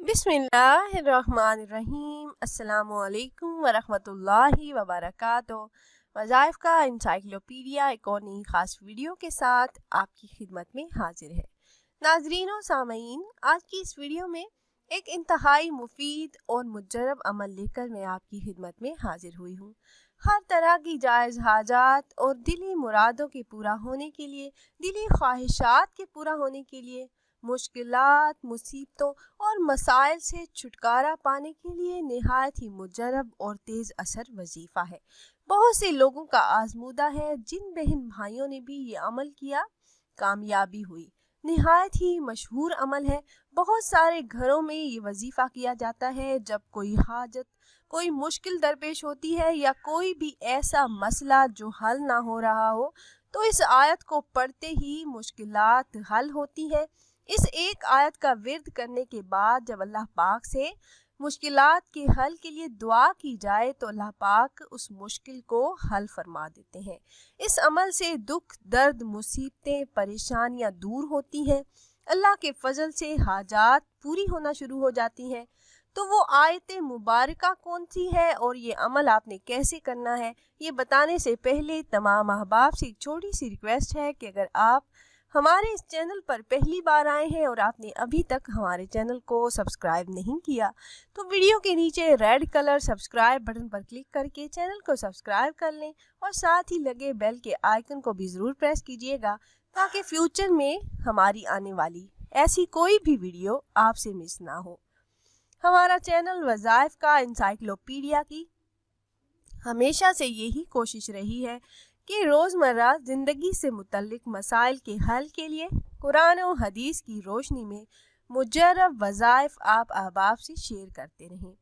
बिस्मिल्लाहिर्रहमानिर्रहीम। अस्सलामुअलैकुम वरहमतुल्लाहि वबरकातुहू। वज़ाइफ का इंसाइक्लोपीडिया एक और नई ख़ास वीडियो के साथ आपकी खिदमत में हाजिर है। नाज़रीन और सामईन, आज की इस वीडियो में एक इंतहाई मुफीद और मुजर्रब अमल लेकर मैं आपकी खिदमत में हाजिर हुई हूँ। हर तरह की जायज़ हाजात और दिली मुरादों के पूरा होने के लिए, दिली ख्वाहिशात के पूरा होने के लिए, मुश्किलात, मुसीबतों और मसाइल से छुटकारा पाने के लिए निहायत ही मुजर्रब और तेज़ असर वजीफ़ा है। बहुत से लोगों का आजमूदा है। जिन बहन भाइयों ने भी ये अमल किया, कामयाबी हुई। निहायत ही मशहूर अमल है। बहुत सारे घरों में ये वजीफ़ा किया जाता है जब कोई हाजत, कोई मुश्किल दरपेश होती है या कोई भी ऐसा मसला जो हल ना हो रहा हो, तो इस आयत को पढ़ते ही मुश्किलात हल होती है। इस एक आयत का विर्द करने के बाद जब अल्लाह पाक से मुश्किलात के हल के लिए दुआ की जाए तो अल्लाह पाक उस मुश्किल को हल फरमा देते हैं। इस अमल से दुख, दर्द, मुसीबतें, परेशानियां दूर होती हैं। अल्लाह के फजल से हाजात पूरी होना शुरू हो जाती हैं। तो वो आयत मुबारका कौन सी है और ये अमल आपने कैसे करना है, ये बताने से पहले तमाम अहबाब से एक छोटी सी रिक्वेस्ट है कि अगर आप हमारे इस चैनल पर पहली बार आए हैं और आपने अभी तक हमारे चैनल को सब्सक्राइब नहीं किया, तो वीडियो के नीचे रेड कलर सब्सक्राइब बटन पर क्लिक करके चैनल को सब्सक्राइब कर लें और साथ ही लगे बेल के आइकन को भी ज़रूर प्रेस कीजिएगा ताकि फ्यूचर में हमारी आने वाली ऐसी कोई भी वीडियो आपसे मिस ना हो। हमारा चैनल वज़ाइफ का इंसाइक्लोपीडिया की हमेशा से यही कोशिश रही है कि रोज़मर्रा ज़िंदगी से मुतल्लिक मसाइल के हल के लिए कुरान और हदीस की रोशनी में मुजर्रब वज़ाइफ आप अहबाब से शेयर करते रहें।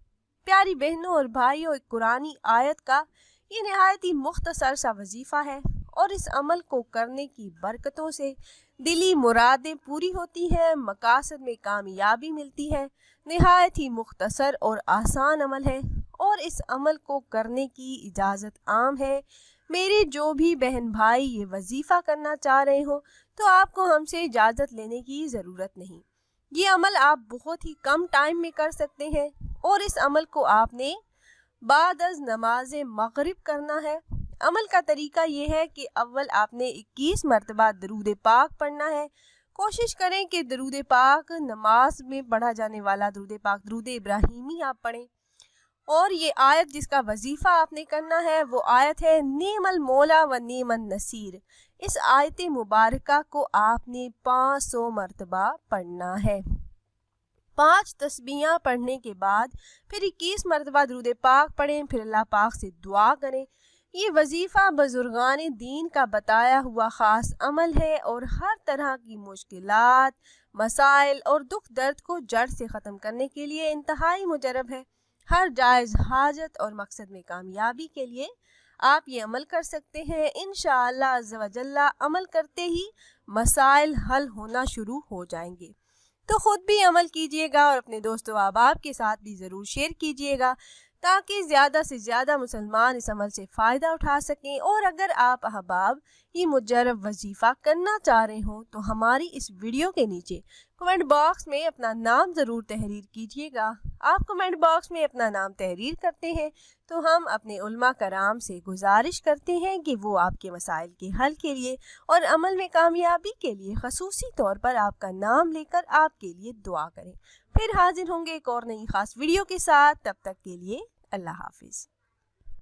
प्यारी बहनों और भाइयों, एक कुरानी आयत का ये नहायत ही मुख्तसर सा वजीफ़ा है और इस अमल को करने की बरकतों से दिली मुरादें पूरी होती हैं, मकासद में कामयाबी मिलती है। नहायत ही मुख्तसर और आसान अमल है और इस अमल को करने की इजाज़त आम है। मेरे जो भी बहन भाई ये वजीफ़ा करना चाह रहे हो तो आपको हमसे इजाज़त लेने की ज़रूरत नहीं। ये अमल आप बहुत ही कम टाइम में कर सकते हैं और इस अमल को आपने बाद अज़ नमाज मगरिब करना है। अमल का तरीका ये है कि अव्वल आपने 21 मरतबा दरूद पाक पढ़ना है। कोशिश करें कि दरूद पाक नमाज में पढ़ा जाने वाला दरूद पाक, दरूद इब्राहिमी आप पढ़ें। और ये आयत जिसका वजीफ़ा आपने करना है वो आयत है नेमल मौला व नेमन नसीर। इस आयत मुबारका को आपने 500 मरतबा पढ़ना है। 5 तस्बीहां पढ़ने के बाद फिर 21 मरतबा दरूद पाक पढ़ें, फिर अल्लाह पाक से दुआ करें। ये वजीफ़ा बुजुर्गान दीन का बताया हुआ ख़ास अमल है और हर तरह की मुश्किलात, मसाइल और दुख दर्द को जड़ से ख़त्म करने के लिए इंतहाई मुजर्रब है। हर जायज़ हाजत और मकसद में कामयाबी के लिए आप ये अमल कर सकते हैं। इंशाअल्लाह अज़्ज़ा व जल्ला अमल करते ही मसाइल हल होना शुरू हो जाएंगे। तो ख़ुद भी अमल कीजिएगा और अपने दोस्तों अहबाब के साथ भी ज़रूर शेयर कीजिएगा ताकि ज़्यादा से ज़्यादा मुसलमान इस अमल से फ़ायदा उठा सकें। और अगर आप अहबाब ये मुजर्रब वजीफ़ा करना चाह रहे हों तो हमारी इस वीडियो के नीचे कमेंट बॉक्स में अपना नाम ज़रूर तहरीर कीजिएगा। आप कमेंट बॉक्स में अपना नाम तहरीर करते हैं तो हम अपने उलमा कराम से गुजारिश करते हैं कि वो आपके मसाइल के हल के लिए और अमल में कामयाबी के लिए ख़ुसूसी तौर पर आपका नाम लेकर आपके लिए दुआ करें। फिर हाजिर होंगे एक और नई ख़ास वीडियो के साथ। तब तक के लिए अल्लाह हाफिज़।